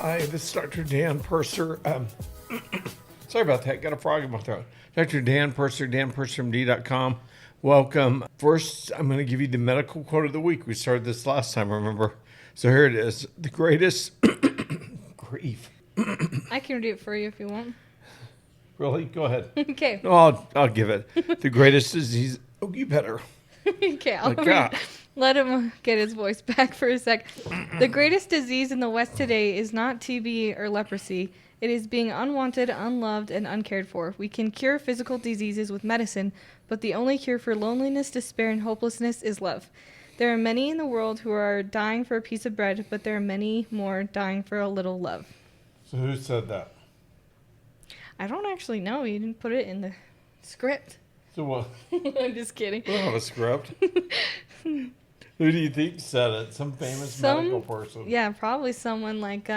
Hi, this is Dr. Dan Purser. Sorry about that. Got a frog in my throat. Dr. Dan Purser, danpursermd.com. Welcome. First, I'm going to give you the medical quote of the week. We started this last time, remember? So here it is. The greatest grief. I can read it for you if you want. Really? Go ahead. Okay. No, I'll give it. The greatest disease. Oh, you better. Okay, I'll let him get his voice back for a sec. The greatest disease in the West today is not TB or leprosy. It is being unwanted, unloved, and uncared for. We can cure physical diseases with medicine, but the only cure for loneliness, despair, and hopelessness is love. There are many in the world who are dying for a piece of bread, but there are many more dying for a little love. So who said that? I don't actually know. You didn't put it in the script. So what? I'm just kidding. We don't have a script. Who do you think said it? Some famous medical person. Yeah, probably someone like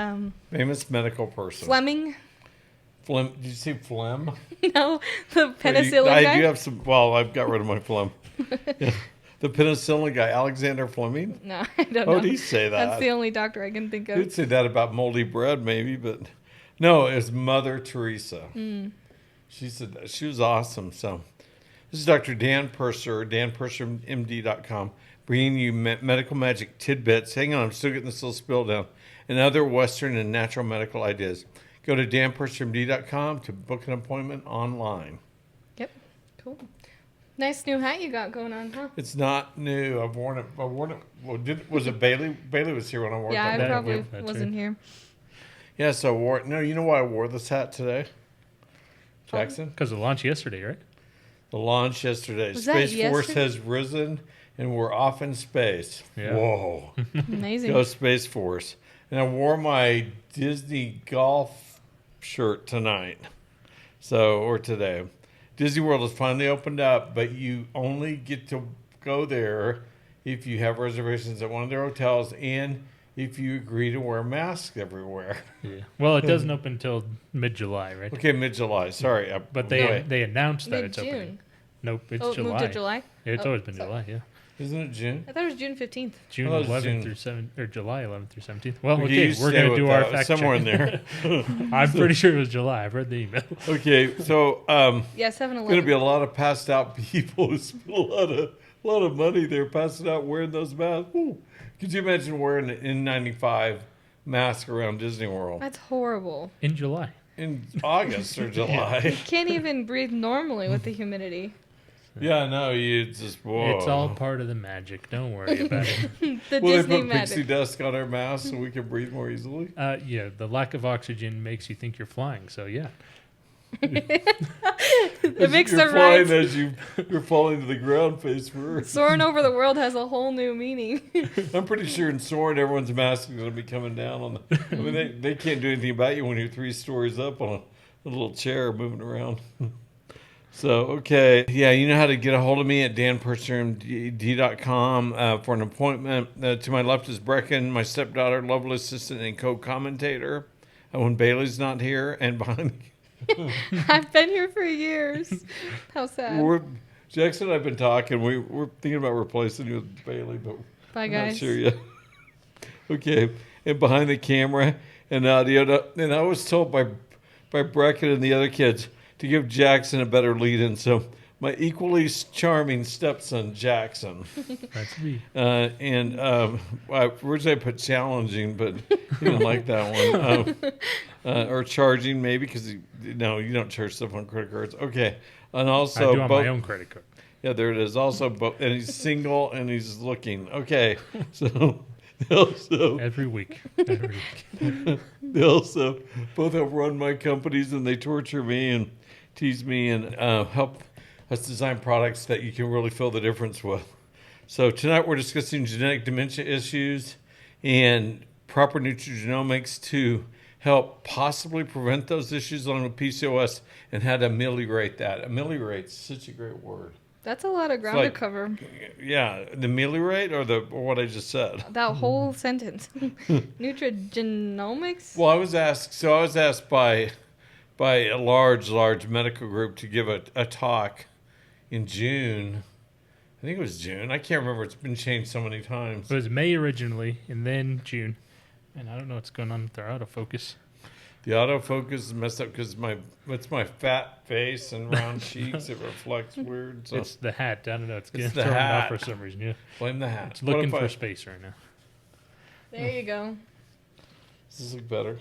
famous medical person. Fleming. Did you say phlegm? No, the penicillin guy. I do have some. Well, I've got rid of my phlegm. Yeah. The penicillin guy, Alexander Fleming. No, I don't know. Oh, did he say that? That's the only doctor I can think of. He'd say that about moldy bread, maybe, but no, it was Mother Teresa. She said that. She was awesome. So, this is Dr. Dan Purser, danpursermd.com, bringing you medical magic tidbits. Hang on, I'm still getting this little spill down. And other Western and natural medical ideas. Go to danpursermd.com to book an appointment online. Yep, cool. Nice new hat you got going on, huh? It's not new. I've worn it. Well, was it Bailey? Bailey was here when I wore it. Yeah, I probably wasn't here. Yeah, so I wore it. No, you know why I wore this hat today? Jackson? Because of the launch yesterday, right? The launch yesterday. Was Space that Force yesterday? has risen, and we're off in space. Yeah. Whoa. Amazing. Go Space Force. And I wore my Disney golf shirt tonight. Or today. Disney World has finally opened up, but you only get to go there if you have reservations at one of their hotels and if you agree to wear masks everywhere. Yeah. Well, it doesn't open until mid-July, right? Okay, mid-July. Sorry. But they announced that it's Mid-June. opening. Nope, it's Oh, July. moved to July? Yeah, it's always been sorry. July, yeah. Isn't it June? I thought it was June 15th. June Oh, it's 11th June. through 7th, or July 11th through 17th. Well, You okay, used to we're stay going to do with, our fact somewhere check. in there. I'm pretty sure it was July. I've read the email. Okay, so Yeah, 7-Eleven. going to be a lot of passed out people who spend a lot of money there passing out wearing those masks. Ooh. Could you imagine wearing an N95 mask around Disney World That's horrible. In July. in August or July? Can't even breathe normally with the humidity. Yeah, no, you just whoa. It's all part of the magic. Don't worry about it. The Will they Disney put pixie magic. dust on our masks so we can breathe more easily? Yeah, the lack of oxygen makes you think you're flying, so yeah. It makes you're the flying ride. as you're falling to the ground face first. Soaring over the world has a whole new meaning. I'm pretty sure in soaring, everyone's mask is going to be coming down on the. I mean, they can't do anything about you when you're 3 stories up on a little chair moving around. So, okay. Yeah, you know how to get a hold of me at danpursermd.com for an appointment. To my left is Brecken, my stepdaughter, lovely assistant, and co-commentator when Bailey's not here. And behind I've been here for years. How sad. Jackson and I have been talking. We're thinking about replacing you with Bailey, but Bye, I'm guys. not sure yet. Okay. And behind the camera and audio. And I was told by Brecken and the other kids to give Jackson a better lead-in. So my equally charming stepson, Jackson. That's me. Originally I put challenging, but he didn't like that one. Or charging, maybe, because you don't charge stuff on credit cards. Okay. And also, I do on my own credit card. Yeah, there it is. Also, and he's single and he's looking. Okay. So they also Every week. they also both have run my companies, and they torture me and tease me and help us design products that you can really feel the difference with. So tonight we're discussing genetic dementia issues and proper nutrigenomics to help possibly prevent those issues along with PCOS and how to ameliorate that. Ameliorate's such a great word. That's a lot of ground like- to cover. Yeah, the ameliorate or what I just said. That whole sentence. Nutrigenomics? Well, I was asked by a large medical group to give a talk in June. I think it was June. I can't remember. It's been changed so many times. It was May originally, and then June. And I don't know what's going on with their autofocus. The autofocus is messed up because it's my fat face and round cheeks. It reflects weird. So It's the hat. I don't know. It's getting the thrown off hat. for some reason. Yeah. Blame the hat. It's looking for space right now. There you go. Does this look better?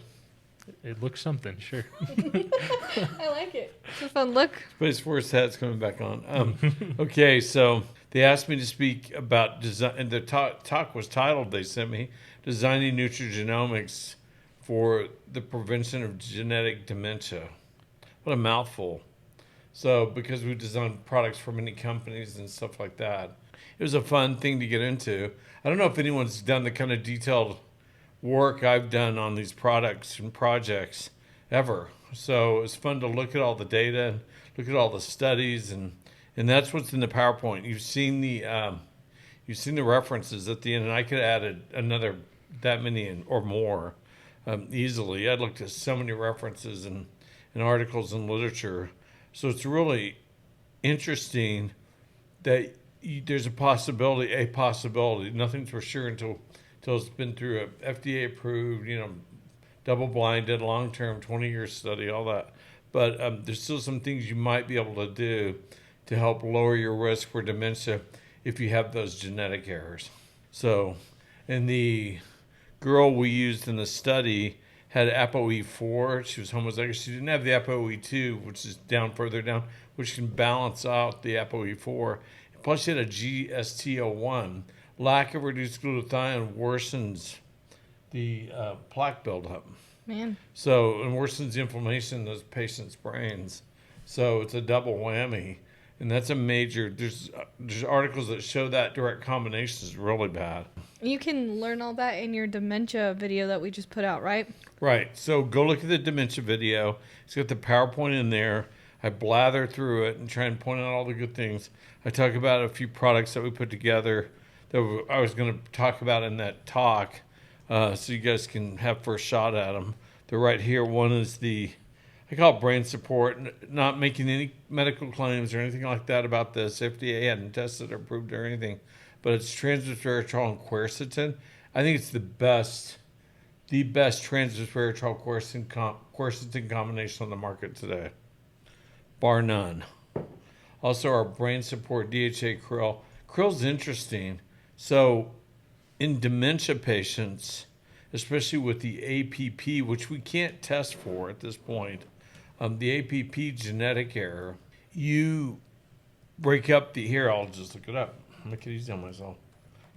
It looks something, sure. I like it. It's a fun look. Space Force hat's coming back on. Okay, so they asked me to speak about design, and the talk was titled, they sent me, Designing Nutrigenomics for the Prevention of Genetic Dementia. What a mouthful. So, because we design products for many companies and stuff like that, it was a fun thing to get into. I don't know if anyone's done the kind of detailed work I've done on these products and projects ever. So it's fun to look at all the data and look at all the studies, and that's what's in the PowerPoint. You've seen the references at the end, and I could have added another that many or more easily. I looked at so many references and articles and literature. So it's really interesting that there's a possibility. Nothing's for sure until it's been through a FDA approved, double-blinded, long-term, 20-year study, all that. But there's still some things you might be able to do to help lower your risk for dementia if you have those genetic errors. So, and the girl we used in the study had ApoE4. She was homozygous. She didn't have the ApoE2, which is further down, which can balance out the ApoE4. Plus, she had a GST01. Lack of reduced glutathione worsens the plaque buildup. Man. So, and worsens the inflammation in those patients' brains. So it's a double whammy. And that's a major, there's articles that show that direct combination is really bad. You can learn all that in your dementia video that we just put out, right? Right. So go look at the dementia video. It's got the PowerPoint in there. I blather through it and try and point out all the good things. I talk about a few products that we put together that I was going to talk about in that talk, so you guys can have first shot at them. They're right here. One is I call it brain support, not making any medical claims or anything like that about this. FDA hadn't tested or approved or anything, but it's transresveratrol and quercetin. I think it's the best transresveratrol quercetin combination on the market today, bar none. Also, our brain support DHA krill. Krill's interesting. So, in dementia patients, especially with the APP, which we can't test for at this point, the APP genetic error, you break up here, I'll just look it up. Make it easy on myself.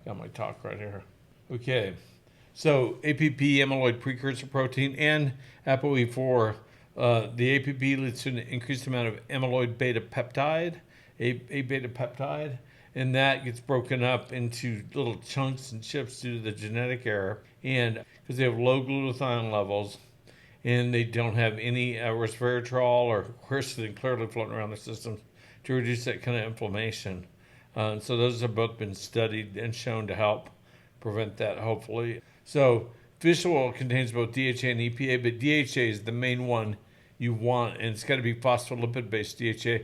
Got my talk right here. Okay. So, APP, amyloid precursor protein, and ApoE4, the APP leads to an increased amount of amyloid beta peptide, A beta peptide, and that gets broken up into little chunks and chips due to the genetic error, and because they have low glutathione levels, and they don't have any resveratrol or quercetin clearly floating around the system to reduce that kind of inflammation. So those have both been studied and shown to help prevent that, hopefully. So fish oil contains both DHA and EPA, but DHA is the main one you want, and it's got to be phospholipid-based DHA,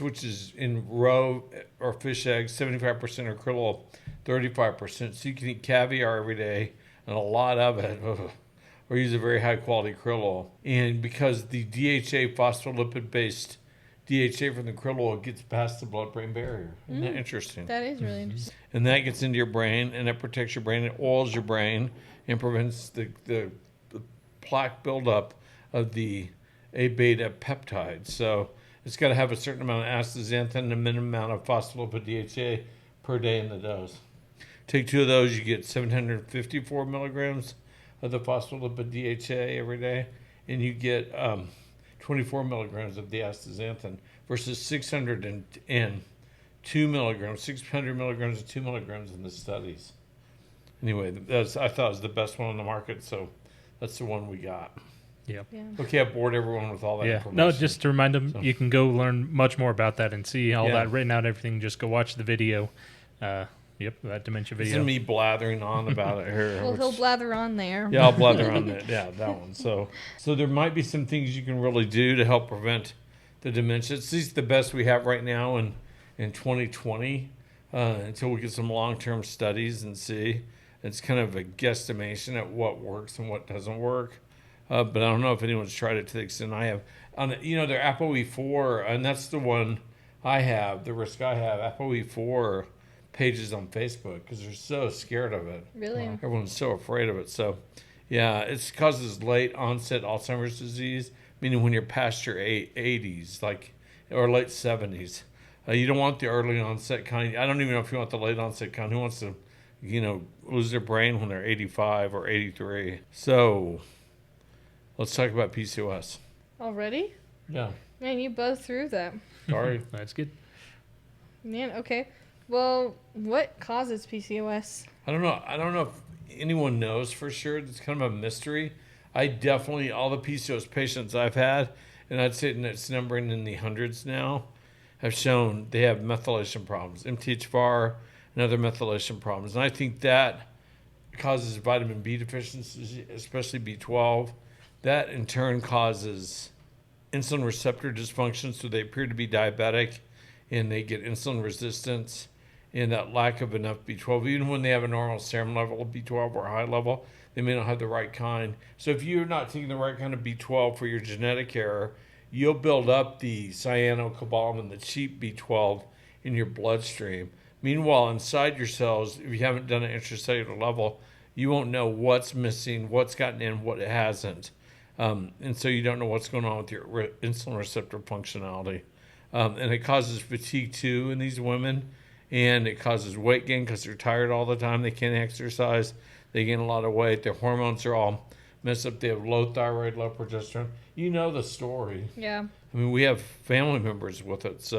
which is in roe or fish eggs, 75%, or krill oil, 35%. So you can eat caviar every day, and a lot of it, or use a very high-quality krill oil. And because the DHA, phospholipid-based DHA from the krill oil gets past the blood-brain barrier. Isn't that interesting? That is really interesting. And that gets into your brain, and it protects your brain. It oils your brain and prevents the plaque buildup of the A beta peptide. So it's got to have a certain amount of astaxanthin and a minimum amount of phospholipid DHA per day in the dose. Take 2 of those, you get 754 milligrams of the phospholipid DHA every day, and you get 24 milligrams of the astaxanthin versus 602 milligrams, 600 milligrams and 2 milligrams in the studies. Anyway, I thought it was the best one on the market, so that's the one we got. Yep. Yeah. Okay, I bored everyone with all that information. No, just to remind them, you can go learn much more about that and see all that written out, everything. Just go watch the video. That dementia video. This is me blathering on about it here. Well, he'll blather on there. Yeah, I'll blather on that. Yeah, that one. So there might be some things you can really do to help prevent the dementia. It's at least the best we have right now in 2020 until we get some long-term studies and see. It's kind of a guesstimation at what works and what doesn't work. But I don't know if anyone's tried it to the extent I have. Their ApoE4, and that's the one I have, the risk I have, ApoE4 pages on Facebook because they're so scared of it. Really? Everyone's so afraid of it. So, yeah, it causes late onset Alzheimer's disease, meaning when you're past your 80s, or late 70s. You don't want the early onset kind. I don't even know if you want the late onset kind. Who wants to, lose their brain when they're 85 or 83? So, let's talk about PCOS. Already? Yeah. Man, you both threw that. Sorry. That's good. Man, okay. Well, what causes PCOS? I don't know if anyone knows for sure. It's kind of a mystery. All the PCOS patients I've had, and I'd say it's numbering in the hundreds now, have shown they have methylation problems, MTHFR and other methylation problems. And I think that causes vitamin B deficiency, especially B12. That in turn causes insulin receptor dysfunction, so they appear to be diabetic and they get insulin resistance and that lack of enough B12. Even when they have a normal serum level of B12 or a high level, they may not have the right kind. So if you're not taking the right kind of B12 for your genetic error, you'll build up the cyanocobalamin, the cheap B12, in your bloodstream. Meanwhile, inside your cells, if you haven't done an intracellular level, you won't know what's missing, what's gotten in, what it hasn't. And so you don't know what's going on with your insulin receptor functionality. And it causes fatigue too in these women. And it causes weight gain because they're tired all the time. They can't exercise. They gain a lot of weight. Their hormones are all messed up. They have low thyroid, low progesterone. You know the story. Yeah. I mean, we have family members with it.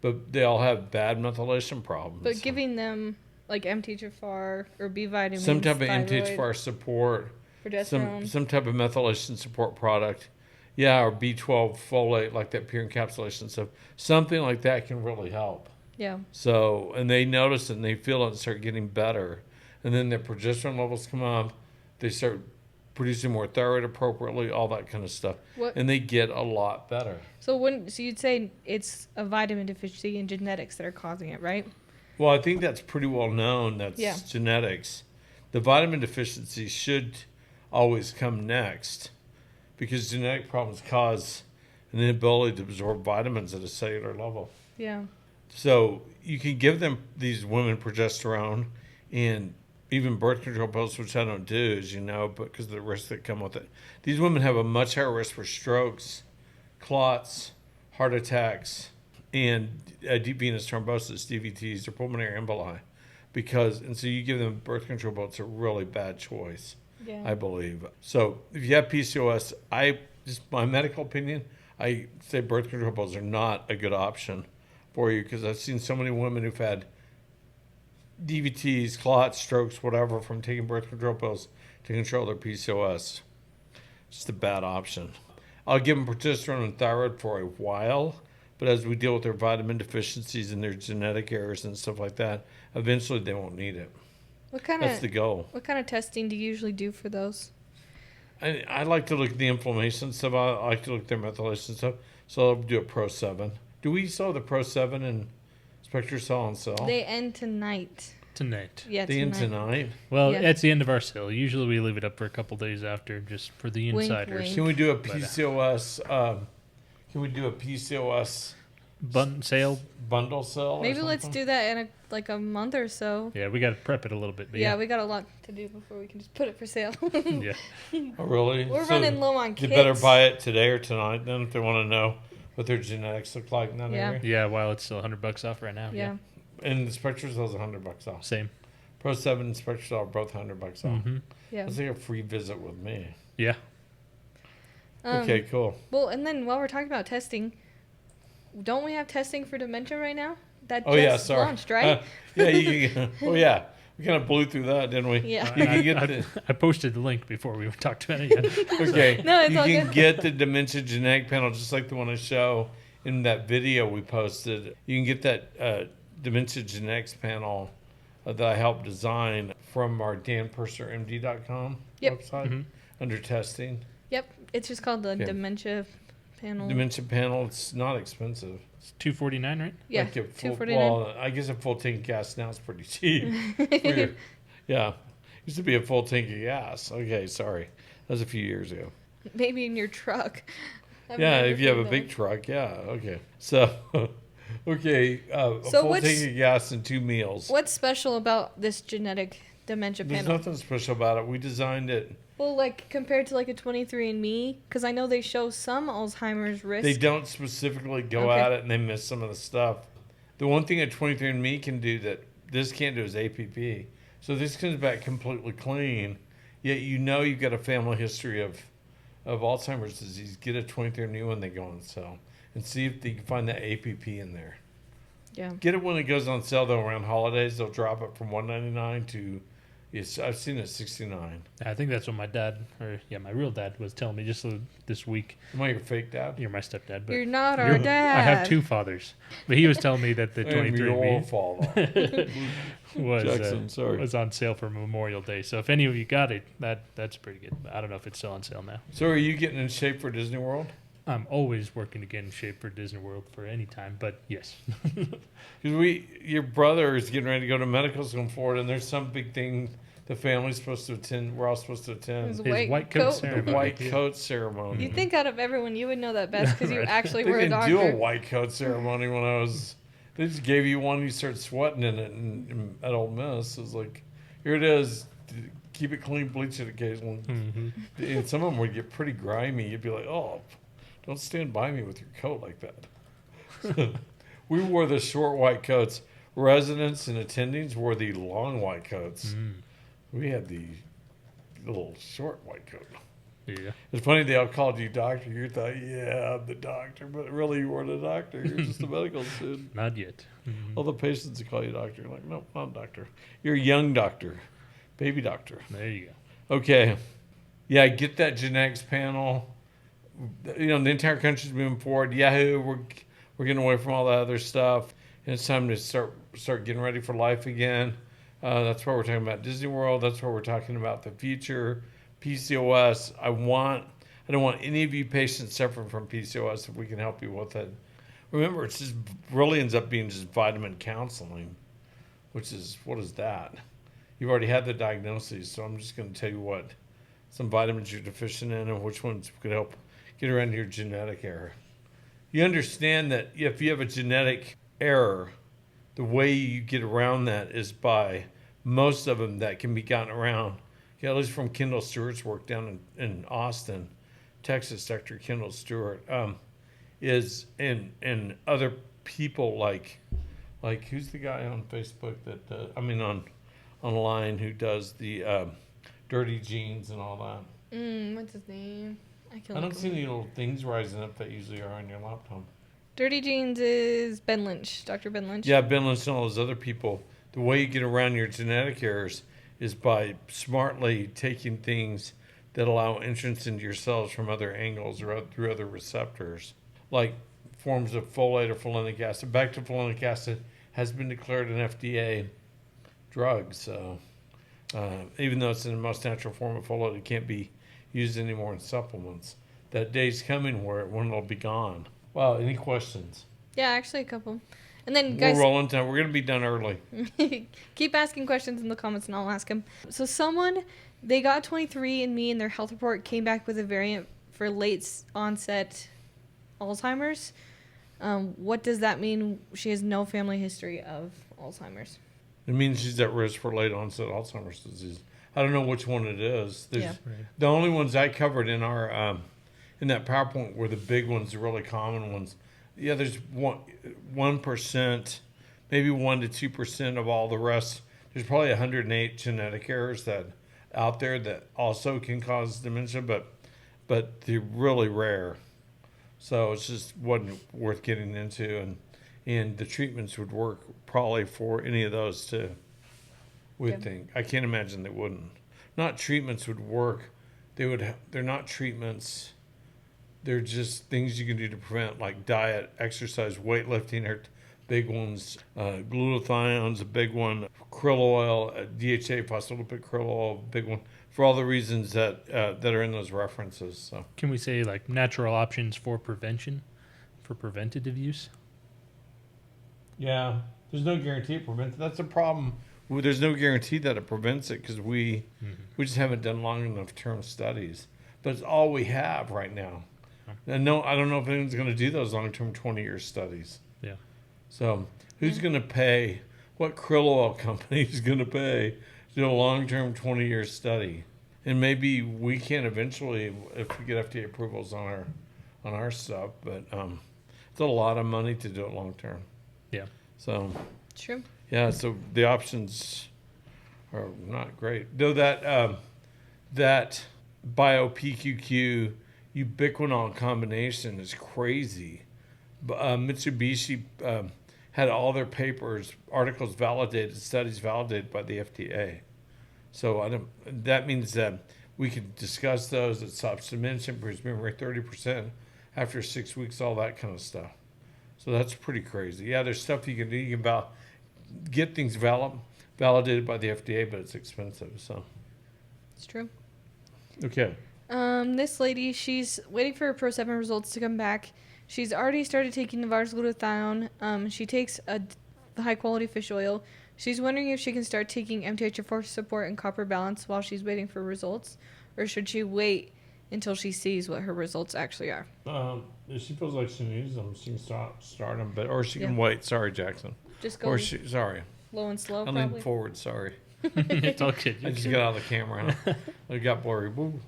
But they all have bad methylation problems. But giving them like MTHFR or B vitamins, some type of thyroid, MTHFR support, progesterone, some type of methylation support product, or B12 folate, like that pure encapsulation stuff. Something like that can really help. Yeah. So, and they notice it and they feel it and start getting better. And then their progesterone levels come up. They start producing more thyroid appropriately, all that kind of stuff. And they get a lot better. So you'd say it's a vitamin deficiency in genetics that are causing it, right? Well, I think that's pretty well known. That's genetics. The vitamin deficiency should always come next because genetic problems cause an inability to absorb vitamins at a cellular level. Yeah. So you can give these women progesterone and even birth control pills, which I don't do, as you know, but because of the risks that come with it. These women have a much higher risk for strokes, clots, heart attacks, and deep venous thrombosis, DVTs, or pulmonary emboli. And so you give them birth control pills, it's a really bad choice, I believe. So if you have PCOS, my medical opinion, I say birth control pills are not a good option for you because I've seen so many women who've had DVTs, clots, strokes, whatever, from taking birth control pills to control their PCOS. Just a bad option. I'll give them progesterone and thyroid for a while, but as we deal with their vitamin deficiencies and their genetic errors and stuff like that, eventually they won't need it. That's the goal. What kind of testing do you usually do for those? I like to look at the inflammation stuff. I like to look at their methylation stuff. So I'll do a Pro 7. Do we sell the Pro 7 in Spectracell and Cell? They end tonight. Yeah, they end tonight? Well, that's the end of our sale. Usually we leave it up for a couple days after just for the insiders. Wink. Can we do a PCOS? Sale? Bundle sale? Maybe let's do that in a month or so. Yeah, we got to prep it a little bit. But we got a lot to do before we can just put it for sale. Yeah. Oh, really? We're running low on kits. They better buy it today or tonight then if they want to know what their genetics look like in that area. Yeah, while it's still $100 off right now. Yeah. And the Spectracell is $100 off. Same. Pro 7 and Spectracell are both $100 off. Mm-hmm. Yeah. That's like a free visit with me. Yeah. Okay, cool. Well, and then while we're talking about testing, don't we have testing for dementia right now? That launched, right? We kind of blew through that, didn't we? Yeah. I posted the link before we talked about it yet. Okay. No, it's you all can good. get the dementia genetic panel just like the one I show in that video we posted. You can get that dementia genetics panel that I helped design from our danpursermd.com website under testing. Yep. It's just called the dementia panel. Dementia panel. It's not expensive. It's $249, right? Yeah, like $249. Well, I guess a full tank gas now is pretty cheap. Yeah. Used to be a full tank of gas. Okay, sorry. That was a few years ago. Maybe in your truck. Yeah, if you have a big truck, yeah, okay. So, okay, a full tank of gas and 2 meals. What's special about this genetic dementia panel? There's nothing special about it. We designed it. Well, like compared to like a 23andMe, because I know they show some Alzheimer's risk. They don't specifically go at it, and they miss some of the stuff. The one thing a 23andMe can do that this can't do is APP. So this comes back completely clean, yet you know you've got a family history of Alzheimer's disease. Get a 23andMe when they go on sale and see if they can find that APP in there. Yeah. Get it when it goes on sale, though, around holidays. They'll drop it from $199 to, yes, I've seen it $69. I think that's what my dad, my real dad was telling me just this week. Am I your fake dad? You're my stepdad. But you're not our dad. I have 2 fathers. But he was telling me that the 23andMe was on sale for Memorial Day. So if any of you got it, that's pretty good. I don't know if it's still on sale now. So are you getting in shape for Disney World? I'm always working to get in shape for Disney World for any time, but yes. Because your brother is getting ready to go to medical school in Florida, and there's some big thing the family's supposed to attend. We're all supposed to attend. His white coat ceremony. The white coat ceremony. You think out of everyone, you would know that best because you actually they were a doctor. They didn't do a white coat ceremony when I was. They just gave you one. You start sweating in it, at Ole Miss, it was like, here it is. Keep it clean, bleach it occasionally. Mm-hmm. And some of them would get pretty grimy. You'd be like, oh, don't stand by me with your coat like that. We wore the short white coats. Residents and attendings wore the long white coats. Mm. We had the little short white coat. Yeah. It's funny they all called you doctor. You thought, yeah, I'm the doctor, but really you weren't a doctor. You're just a medical student. Not yet. Mm-hmm. All the patients would call you doctor. You're like, no, I'm doctor. You're a young doctor, baby doctor. There you go. Okay. Yeah, get that genetics panel. You know, the entire country's moving forward. Yahoo, we're getting away from all that other stuff. And it's time to start getting ready for life again. That's why we're talking about Disney World. That's why we're talking about the future. PCOS. I don't want any of you patients suffering from PCOS if we can help you with it. Remember, it's just really ends up being just vitamin counseling, which is, what is that? You've already had the diagnosis, so I'm just going to tell you what some vitamins you're deficient in and which ones could help get around your genetic error. You understand that if you have a genetic error, the way you get around that is by most of them that can be gotten around. Yeah, at least from Kendall Stewart's work down in Austin, Texas, Dr. Kendall Stewart, is in other people like who's the guy on Facebook that online who does the dirty genes and all that. What's his name? I don't see any little things rising up that usually are on your laptop. Dirty Genes is Ben Lynch, Dr. Ben Lynch. Yeah, Ben Lynch and all those other people. The way you get around your genetic errors is by smartly taking things that allow entrance into your cells from other angles or through other receptors, like forms of folate or folinic acid. Back to folinic acid has been declared an FDA drug, so even though it's in the most natural form of folate, it can't be used anymore in supplements. That day's coming when it'll be gone. Wow, any questions? Yeah, actually a couple. And then guys, we're rolling time. We're going to be done early. Keep asking questions in the comments and I'll ask them. So they got 23andMe and their health report came back with a variant for late onset Alzheimer's. What does that mean? She has no family history of Alzheimer's. It means she's at risk for late onset Alzheimer's disease. I don't know which one it is. The only ones I covered in our in that PowerPoint were the big ones, the really common ones. Yeah, there's 1%, maybe 1% to 2% of all the rest. There's probably 108 genetic errors that out there that also can cause dementia, but they're really rare. So it's just wasn't worth getting into, and the treatments would work probably for any of those too. We'd think. I can't imagine they wouldn't. Not treatments would work. They're not treatments. They're just things you can do to prevent, like diet, exercise, weightlifting are big ones. Glutathione's a big one. Krill oil, DHA, phospholipid krill oil, big one. For all the reasons that are in those references. So. Can we say like natural options for prevention, for preventative use? Yeah, there's no guarantee of prevention. That's a problem Well, there's no guarantee that it prevents it because we just haven't done long enough term studies. But it's all we have right now. And no, I don't know if anyone's going to do those long-term 20-year studies. Yeah. So who's going to pay? What krill oil company is going to pay to do a long-term 20-year study? And maybe we can eventually, if we get FDA approvals on our stuff. But it's a lot of money to do it long-term. Yeah. So True. yeah. So the options are not great. Though that BioPQ ubiquinol combination is crazy. Mitsubishi had all their articles validated, studies validated by the FDA. So that means that we can discuss those. It stops dementia, improves memory 30% after 6 weeks, all that kind of stuff. So that's pretty crazy. Yeah, there's stuff you can do. You can get things validated by the FDA, but it's expensive. So It's true. okay. This lady, she's waiting for her Pro 7 results to come back. She's already started taking Novartis glutathione. She takes a high-quality fish oil. She's wondering if she can start taking MTHFR support and copper balance while she's waiting for results, or should she wait until she sees what her results actually are? If she feels like she needs them, she can start them, or she can wait. Sorry, Jackson. Just go Sorry. low and slow, I probably. leaned forward. Sorry. It's okay. I just got out of the camera. It got blurry. Woo.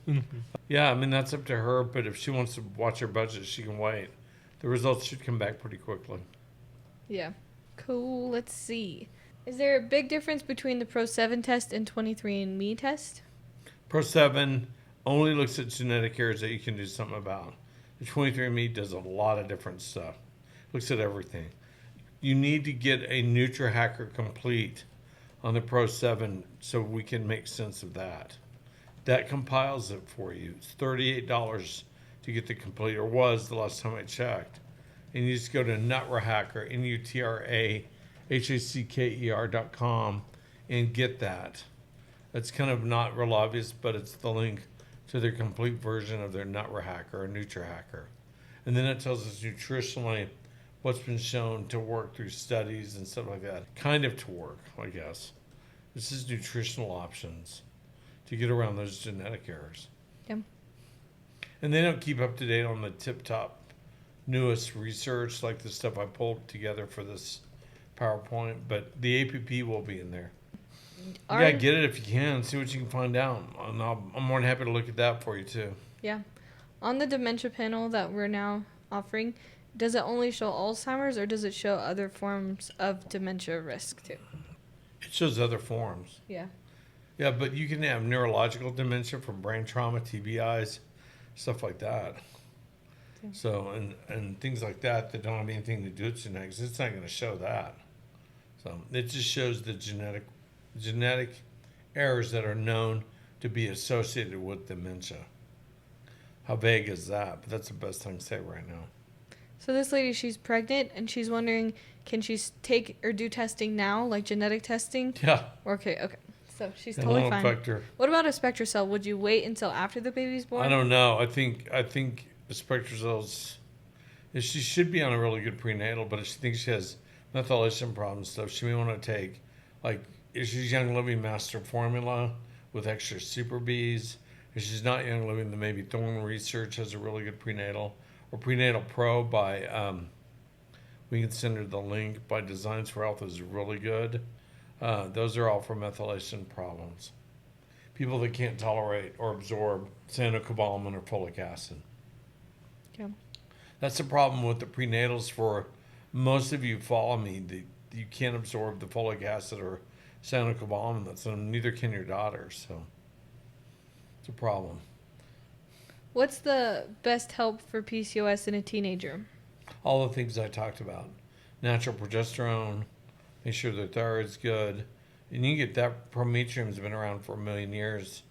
Yeah, I mean, that's up to her, but if she wants to watch her budget, she can wait. The results should come back pretty quickly. Yeah. Cool. Let's see. Is there a big difference between the Pro 7 test and 23andMe test? Pro 7 only looks at genetic errors that you can do something about. The 23andMe does a lot of different stuff. Looks at everything. You need to get a NutriHacker complete on the Pro 7 so we can make sense of that. That compiles it for you. It's $38 to get the complete, or was the last time I checked. And you just go to NutraHacker, NutraHacker.com, and get that. It's kind of not real obvious, but it's the link to their complete version of their NutraHacker or NutriHacker. And then it tells us nutritionally what's been shown to work through studies and stuff like that. Kind of to work, I guess. This is nutritional options to get around those genetic errors. Yep. And they don't keep up to date on the tip-top newest research, like the stuff I pulled together for this PowerPoint, but the APP will be in there. Yeah, get it if you can. See what you can find out. And I'm more than happy to look at that for you, too. Yeah. On the dementia panel that we're now offering, does it only show Alzheimer's, or does it show other forms of dementia risk, too? It shows other forms. Yeah. Yeah, but you can have neurological dementia from brain trauma, TBIs, stuff like that. Yeah. So, and things like that don't have anything to do with genetics. It's not going to show that. So it just shows the genetic errors that are known to be associated with dementia. How vague is that? But that's the best thing to say right now. So this lady, she's pregnant, and she's wondering, can she take or do testing now, like genetic testing? Yeah. Okay. So she's It totally won't fine. affect her. What about a Spectracell? Would you wait until after the baby's born? I don't know. I think the Spectracell's, she should be on a really good prenatal, but if she thinks she has methylation problems stuff, she may want to take, like, if she's Young Living Master Formula with extra Super Bs. If she's not Young Living, then maybe Thorn Research has a really good prenatal, or Prenatal Pro by, we can send her the link, by Designs for Health is really good. Those are all for methylation problems. People that can't tolerate or absorb cyanocobalamin or folic acid. Yeah. That's the problem with the prenatals for most of you follow me. You can't absorb the folic acid or cyanocobalamin. Neither can your daughters. So it's a problem. What's the best help for PCOS in a teenager? All the things I talked about. Natural progesterone. Make sure their thyroid's good. And you can get that. Prometrium's been around for 1 million years.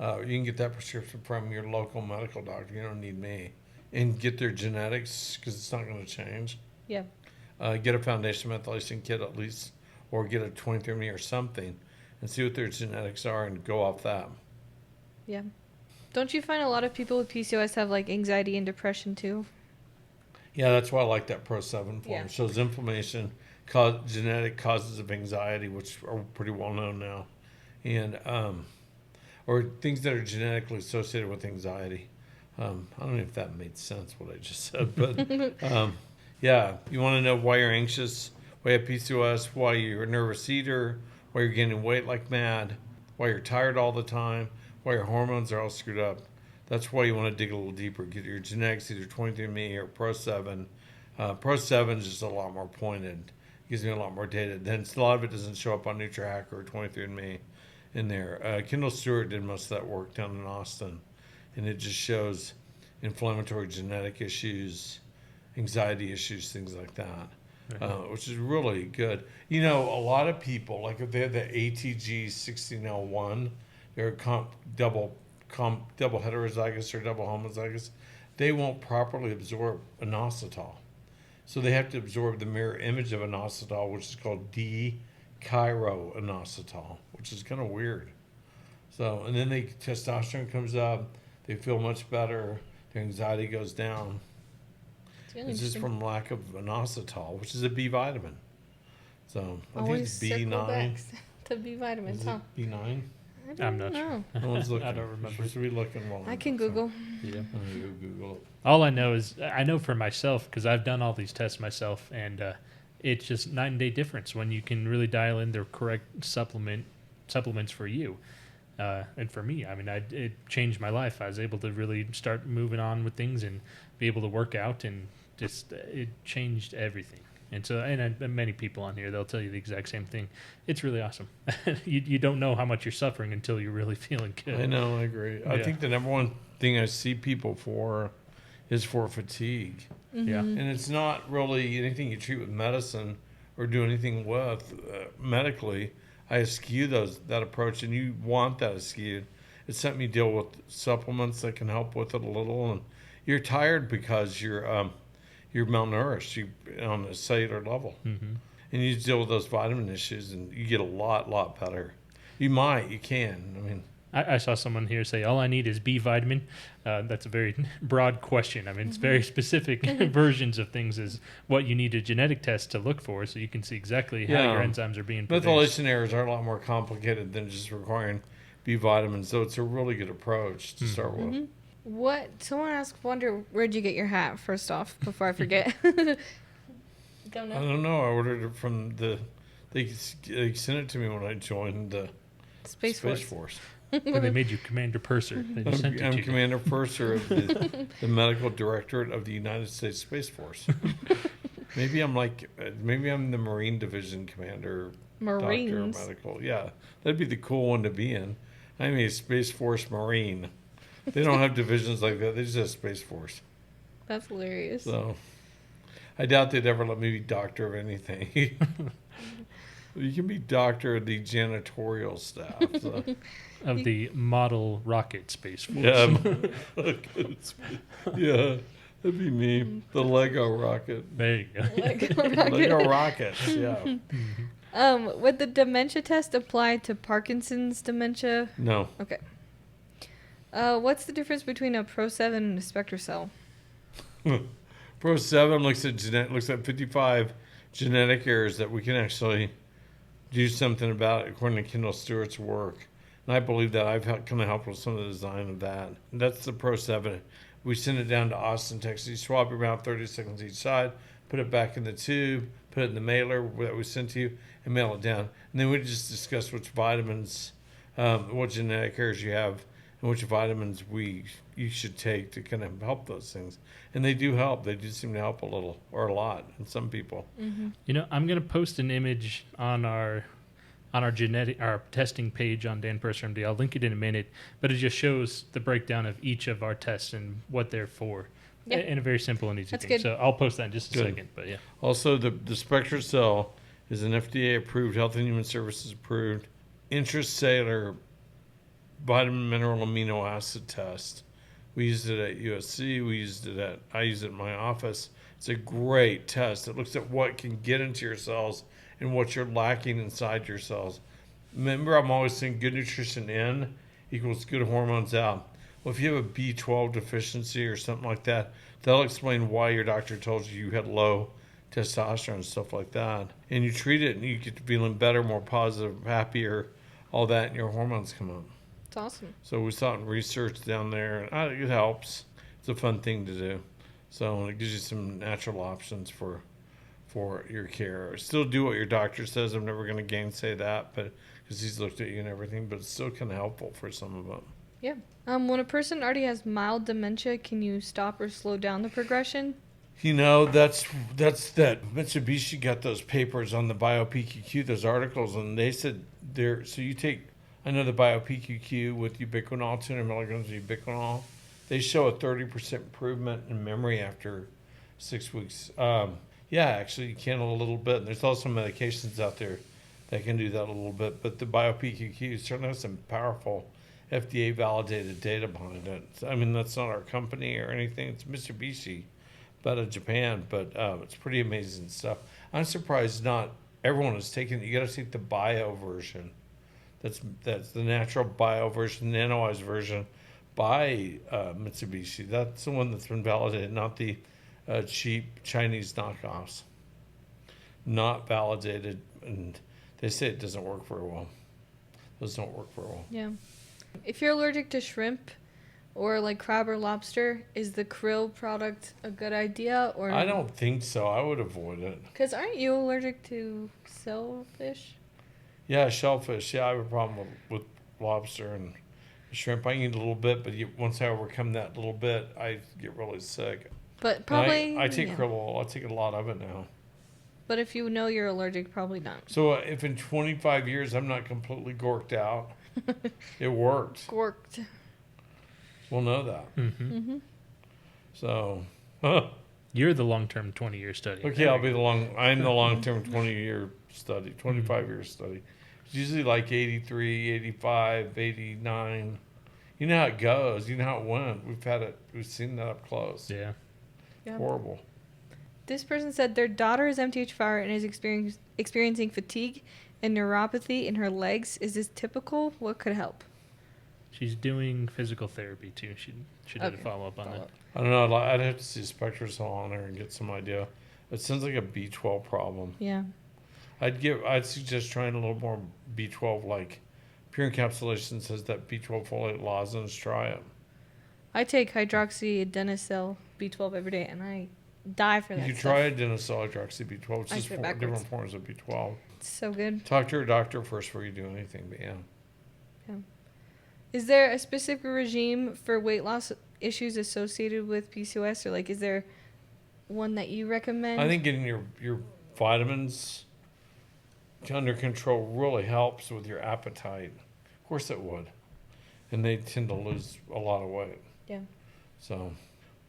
You can get that prescription from your local medical doctor. You don't need me. And get their genetics, because it's not going to change. Yeah. Get a foundation methylation kit at least, or get a 23andMe or something, and see what their genetics are and go off that. Yeah. Don't you find a lot of people with PCOS have like anxiety and depression too? Yeah, that's why I like that Pro 7 form. Yeah. It shows inflammation, genetic causes of anxiety, which are pretty well known now, and or things that are genetically associated with anxiety. I don't know if that made sense what I just said, but yeah, you want to know why you're anxious, why you have PCOS, why you're a nervous eater, why you're gaining weight like mad, why you're tired all the time, why your hormones are all screwed up. That's why you want to dig a little deeper. Get your genetics, either 23andMe or Pro7. Pro7 is just a lot more pointed. It gives me a lot more data. Then a lot of it doesn't show up on NutriHacker or 23andMe in there. Kendall Stewart did most of that work down in Austin, and it just shows inflammatory genetic issues, anxiety issues, things like that, which is really good. You know, a lot of people, like if they have the ATG 1601, they're double heterozygous or double homozygous, they won't properly absorb inositol. So they have to absorb the mirror image of inositol, which is called D-chiroinositol, which is kind of weird. So, and then testosterone comes up, they feel much better, their anxiety goes down. It's just from lack of inositol, which is a B vitamin. So I think it's B9. To B vitamins, is huh? it B9? I'm not sure. No one's looking. I don't remember. Supposed to be looking long. I can Google. Yeah. Google it. All I know is I know for myself because I've done all these tests myself, and it's just night and day difference when you can really dial in the correct supplements for you. And for me, I mean, it changed my life. I was able to really start moving on with things and be able to work out, and just it changed everything. And so, and many people on here, they'll tell you the exact same thing. It's really awesome. You don't know how much you're suffering until you're really feeling good. I know, I agree. I think the number one thing I see people for is for fatigue. Mm-hmm. Yeah. And it's not really anything you treat with medicine or do anything with medically. I eschew that approach, and you want that eschewed. It's something you deal with supplements that can help with it a little. And you're tired because you're malnourished on a cellular level. Mm-hmm. And you deal with those vitamin issues, and you get a lot better. You can. I mean, I saw someone here say, all I need is B vitamin. That's a very broad question. I mean, it's very specific versions of things is what you need a genetic test to look for, so you can see exactly how your enzymes are being produced. Methylation errors are a lot more complicated than just requiring B vitamins, so it's a really good approach to start with. Mm-hmm. What? Someone asked, where'd you get your hat, first off, before I forget? Don't know. I don't know. I ordered it from they sent it to me when I joined the Space Force. When they made you Commander Purser. They just sent it to I'm you. Commander Purser of the Medical Directorate of the United States Space Force. Maybe I'm the Marine Division Commander. Marines. Doctor, medical. Yeah, that'd be the cool one to be in. I'm a Space Force Marine. They don't have divisions like that. They just have Space Force. That's hilarious. So I doubt they'd ever let me be doctor of anything. You can be doctor of the janitorial staff. So. Of the model rocket Space Force. Yeah, yeah, that'd be me. The Lego rocket. There you go. Lego rockets. Yeah. Would the dementia test apply to Parkinson's dementia? No. Okay. What's the difference between a Pro7 and a Spectracell? Pro7 looks at 55 genetic errors that we can actually do something about, according to Kendall Stewart's work. And I believe that I've kind of helped with some of the design of that. And that's the Pro7. We send it down to Austin, Texas. You swab your mouth 30 seconds each side, put it back in the tube, put it in the mailer that we sent to you, and mail it down. And then we just discuss which vitamins, what genetic errors you have, and which vitamins you should take to kind of help those things. And they do help. They do seem to help a little or a lot in some people. Mm-hmm. You know, I'm going to post an image on our testing page on Dan Purser MD. I'll link it in a minute, but it just shows the breakdown of each of our tests and what they're for. Yeah. In a very simple and easy That's thing. good. So I'll post that in just a Good. second. But yeah. Also, the Spectracell is an FDA approved, Health and Human Services approved, intracellular vitamin, mineral, amino acid test. We used it at USC. I use it in my office. It's a great test. It looks at what can get into your cells and what you're lacking inside your cells. Remember, I'm always saying good nutrition in equals good hormones out. Well, if you have a B12 deficiency or something like that, that'll explain why your doctor told you had low testosterone and stuff like that. and you treat it, and you get to feeling better, more positive, happier, all that, and your hormones come up. It's awesome. So we saw it in research down there, and it helps. It's a fun thing to do. So it gives you some natural options for your care. Still do what your doctor says. I'm never going to gainsay that, but because he's looked at you and everything, but it's still kind of helpful for some of them. Yeah. When a person already has mild dementia, can you stop or slow down the progression? That's that Mitsubishi got those papers on the BioPQ, those articles, and they said so you take another BioPQ with ubiquinol, 200 milligrams of ubiquinol, they show a 30% improvement in memory after 6 weeks. Yeah, actually you can a little bit, and there's also medications out there that can do that a little bit, but the BioPQ certainly has some powerful FDA validated data behind it. I mean, that's not our company or anything, it's Mitsubishi out of Japan, but it's pretty amazing stuff. I'm surprised not everyone is taking it. You got to take the bio version. That's the natural bio version, nanoized version by Mitsubishi. That's the one that's been validated, not the cheap Chinese knockoffs. Not validated, and they say it doesn't work very well. Those don't work very well. Yeah. If you're allergic to shrimp or like crab or lobster, is the krill product a good idea? Or I don't think so. I would avoid it. Because aren't you allergic to shellfish? Yeah, shellfish. Yeah, I have a problem with lobster and shrimp. I eat a little bit, but once I overcome that little bit, I get really sick. But probably... I take krill. I take a lot of it now. But if you know you're allergic, probably not. So if in 25 years I'm not completely gorked out, it worked. Gorked. We'll know that. Mm-hmm. Mm-hmm. So... You're the long-term 20-year study. Okay, I'm the long-term 20-year study, 25-year study. It's usually like 83, 85, 89. You know how it goes. You know how it went. We've seen that up close. Yeah. Yeah. Horrible. This person said their daughter is MTHFR and is experiencing fatigue and neuropathy in her legs. Is this typical? What could help? She's doing physical therapy too. She did a follow-up on that. I don't know. I'd have to see Spectracell on her and get some idea. It sounds like a B12 problem. Yeah. I'd suggest trying a little more B12, like Pure Encapsulation says that B12 folate lozenge, try it. I take hydroxyadenosine B12 every day, and I die for that. You try adenosine hydroxy B12, which is different forms of B12. It's so good. Talk to your doctor first before you do anything, but yeah. Yeah. Is there a specific regime for weight loss issues associated with PCOS, or like is there one that you recommend? I think getting your vitamins under control really helps with your appetite. Of course it would. And they tend to lose a lot of weight. Yeah. So,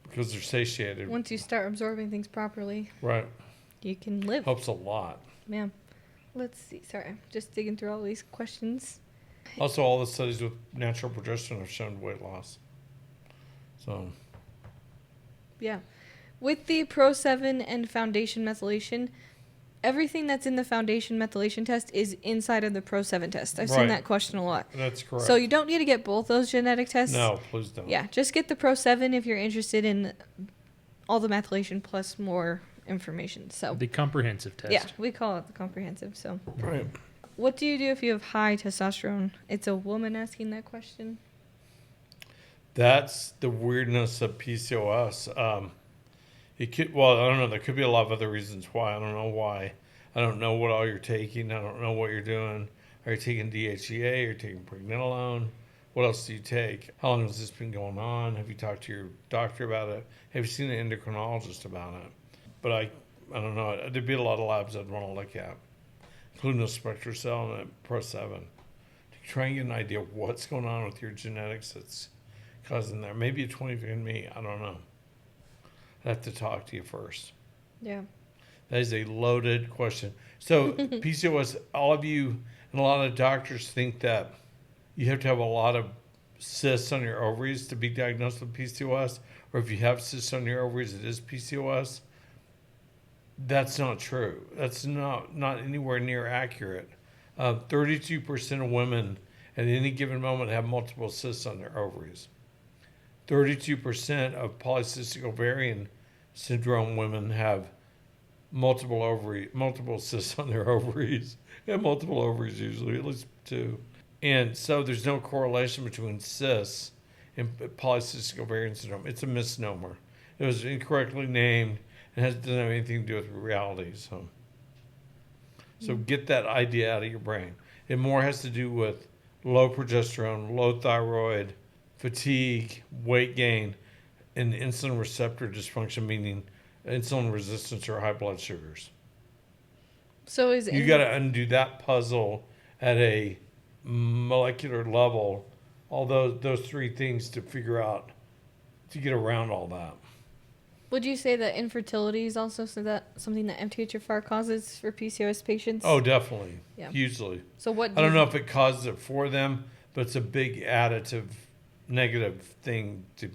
because they're satiated. Once you start absorbing things properly, right. You can live. Helps a lot. Yeah. Let's see. Sorry, I'm just digging through all these questions. Also, all the studies with natural progesterone have shown weight loss. So. Yeah. With the Pro7 and Foundation methylation, everything that's in the Foundation methylation test is inside of the Pro7 test. I've seen that question a lot. That's correct. So you don't need to get both those genetic tests. No, please don't. Yeah, just get the Pro7 if you're interested in all the methylation plus more information. So the comprehensive test. Yeah, we call it the comprehensive. So. Right. What do you do if you have high testosterone? It's a woman asking that question. That's the weirdness of PCOS. It could, well, I don't know. There could be a lot of other reasons why. I don't know why. I don't know what all you're taking. I don't know what you're doing. Are you taking DHEA? Are you taking pregnenolone? What else do you take? How long has this been going on? Have you talked to your doctor about it? Have you seen an endocrinologist about it? But I don't know. There'd be a lot of labs I'd want to look at, including the Spectracell and the Pro7, to try and get an idea of what's going on with your genetics that's causing that. Maybe a 23andMe. I don't know. I have to talk to you first. Yeah. That is a loaded question. So PCOS, all of you and a lot of doctors think that you have to have a lot of cysts on your ovaries to be diagnosed with PCOS, or if you have cysts on your ovaries, it is PCOS. That's not true. That's not anywhere near accurate. 32% of women at any given moment have multiple cysts on their ovaries. 32% of polycystic ovarian syndrome women have multiple cysts on their ovaries. Yeah, multiple ovaries usually, at least 2. And so there's no correlation between cysts and polycystic ovarian syndrome. It's a misnomer. It was incorrectly named and doesn't have anything to do with reality. So get that idea out of your brain. It more has to do with low progesterone, low thyroid, fatigue, weight gain, and insulin receptor dysfunction, meaning insulin resistance or high blood sugars. So you got to undo that puzzle at a molecular level, all those 3 things to figure out, to get around all that. Would you say that infertility is also something that MTHFR causes for PCOS patients? Oh, definitely. Yeah. Hugely. So what? I don't know if it causes it for them, but it's a big additive, negative thing to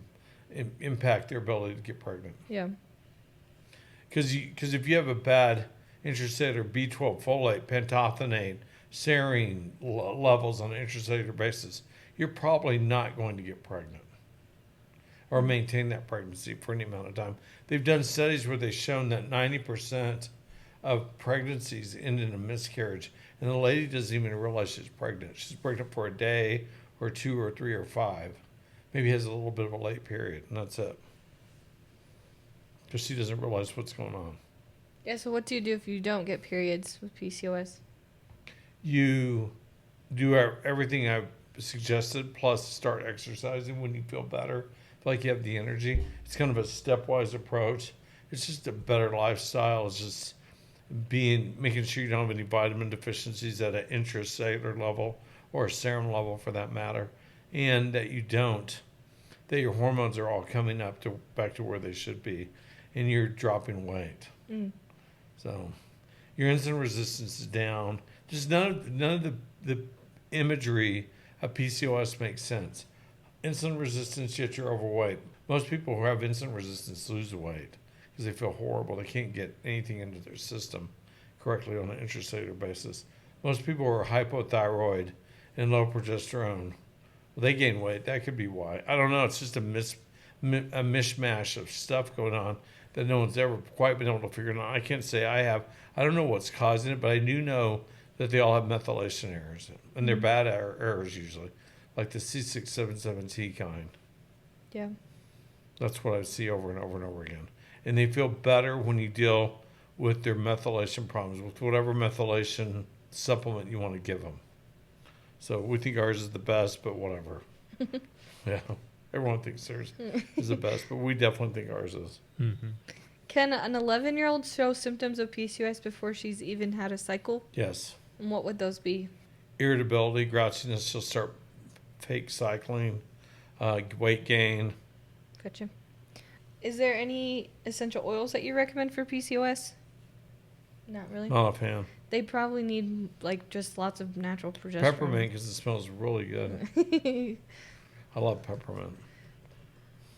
impact their ability to get pregnant. Yeah. Because if you have a bad intracellular B12 folate, pantothenate, serine levels on an intracellular basis, you're probably not going to get pregnant or maintain that pregnancy for any amount of time. They've done studies where they've shown that 90% of pregnancies end in a miscarriage, and the lady doesn't even realize she's pregnant. She's pregnant for a day or 2 or 3 or 5. Maybe has a little bit of a late period, and that's it. Because she doesn't realize what's going on. Yeah, so what do you do if you don't get periods with PCOS? You do everything I've suggested, plus start exercising when you feel better. Feel like you have the energy. It's kind of a stepwise approach. It's just a better lifestyle. It's just making sure you don't have any vitamin deficiencies at an intracellular level or a serum level for that matter, and that your hormones are all coming up back to where they should be, and you're dropping weight. So your insulin resistance is down. Just none of the imagery of PCOS makes sense. Insulin resistance, yet you're overweight. Most people who have insulin resistance lose weight because they feel horrible. They can't get anything into their system correctly on an intracellular basis. Most people who are hypothyroid and low progesterone, they gain weight. That could be why. I don't know. It's just a mishmash of stuff going on that no one's ever quite been able to figure it out. I can't say I have. I don't know what's causing it, but I do know that they all have methylation errors, and they're bad errors usually, like the C677T kind. Yeah. That's what I see over and over and over again. And they feel better when you deal with their methylation problems, with whatever methylation supplement you want to give them. So we think ours is the best, but whatever. Yeah. Everyone thinks theirs is the best, but we definitely think ours is. Mm-hmm. Can an 11-year-old show symptoms of PCOS before she's even had a cycle? Yes. And what would those be? Irritability, grouchiness. She'll start fake cycling, weight gain. Gotcha. Is there any essential oils that you recommend for PCOS? Not really. Not a fan. They probably need just lots of natural progesterone. Peppermint, because it smells really good. I love peppermint.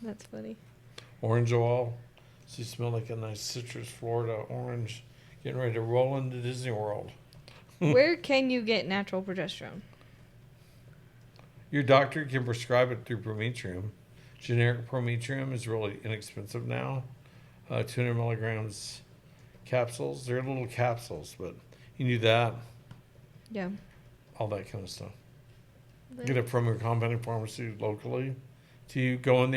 That's funny. Orange oil. So you smell like a nice citrus Florida orange. Getting ready to roll into Disney World. Where can you get natural progesterone? Your doctor can prescribe it through Prometrium. Generic Prometrium is really inexpensive now. 200 milligrams capsules. They're little capsules, but you need that. Yeah. All that kind of stuff. Get it from your compounding pharmacy locally. Go in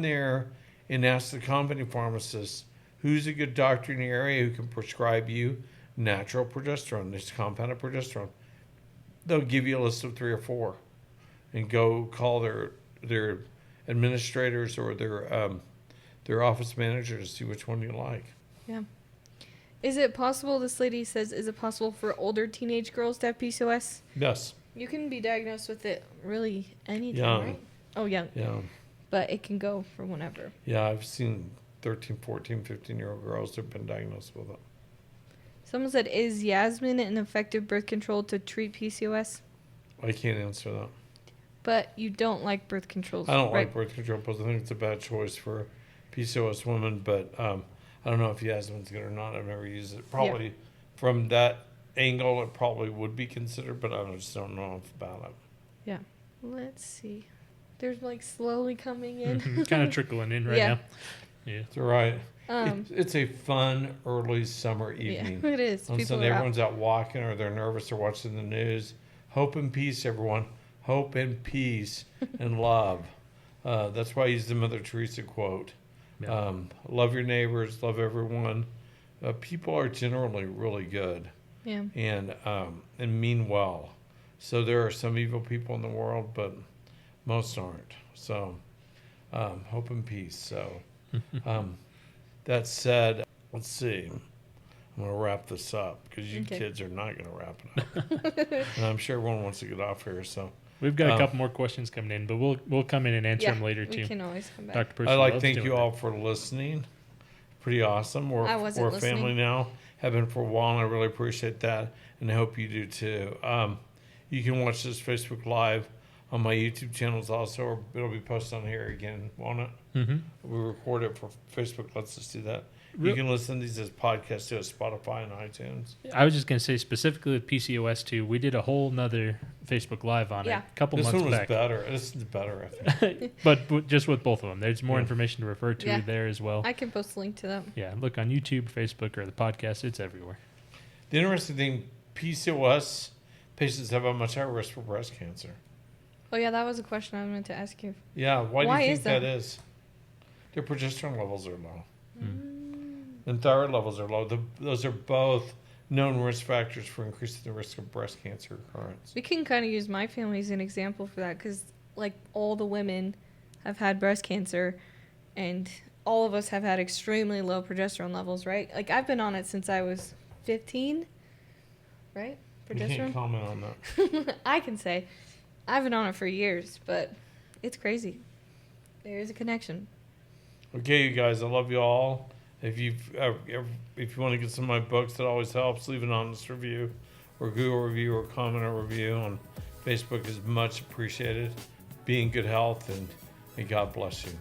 there and ask the compounding pharmacist who's a good doctor in the area who can prescribe you natural progesterone, this compounded progesterone. They'll give you a list of 3 or 4, and go call their administrators or their office manager to see which one you like. Yeah. Is it possible, this lady says, is it possible for older teenage girls to have PCOS? Yes. You can be diagnosed with it really anytime, Young. right? Oh, young. Yeah. But it can go from whenever. Yeah, I've seen 13, 14, 15-year-old girls that have been diagnosed with it. Someone said, is Yasmin an effective birth control to treat PCOS? I can't answer that. But you don't like birth controls, I don't right? like birth control pills. I think it's a bad choice for PCOS women, but I don't know if Yasmin's good or not. I've never used it. Probably from that angle, it probably would be considered, but I just don't know enough about it. Yeah. Let's see. There's slowly coming in. Kind of trickling in right now. Yeah. It's all right. It's a fun early summer evening. Yeah, it is. On People Sunday, are out. everyone's out walking or they're nervous or watching the news. Hope and peace, everyone. Hope and peace and love. That's why I used the Mother Teresa quote. Yeah. Love your neighbors, love everyone. People are generally really good Yeah. and mean well. So there are some evil people in the world, but most aren't. So hope and peace. So that said, let's see. I'm going to wrap this up because you kids are not going to wrap it up. And I'm sure everyone wants to get off here. So We've got a couple more questions coming in, but we'll come in and answer them later too. We can always come back. Dr. Percy I'd like to loves thank doing you that. all for listening. Pretty awesome. We're a listening. family now. Have been for a while, and I really appreciate that, and I hope you do too. You can watch this Facebook Live on my YouTube channels also, or it'll be posted on here again, won't it? Mm-hmm. We record it for Facebook. Lets us do that. You Real- can listen to these as podcasts too, Spotify and iTunes. I was just going to say specifically with PCOS too, we did a whole nother Facebook Live on it a couple This months one was back. better. This is better, I think. but just with both of them, there's more Yeah. information to refer to Yeah. there as well. I can post a link to them. Yeah, look on YouTube, Facebook, or the podcast. It's everywhere. The interesting thing, PCOS patients have a much higher risk for breast cancer. Oh yeah, that was a question I meant to ask you. Yeah, why do Why you is think that that? is? Their progesterone levels are low. Mm. And thyroid levels are low. Those are both known risk factors for increasing the risk of breast cancer occurrence. We can kind of use my family as an example for that because, like, all the women have had breast cancer, and all of us have had extremely low progesterone levels, right? Like, I've been on it since I was 15, right? You can't Progesterone. comment on that. I can say I've been on it for years, but it's crazy. There is a connection. Okay, you guys, I love you all. If you want to get some of my books, that always helps. Leave an honest review, or Google review, or comment or review on Facebook is much appreciated. Be in good health, and may God bless you.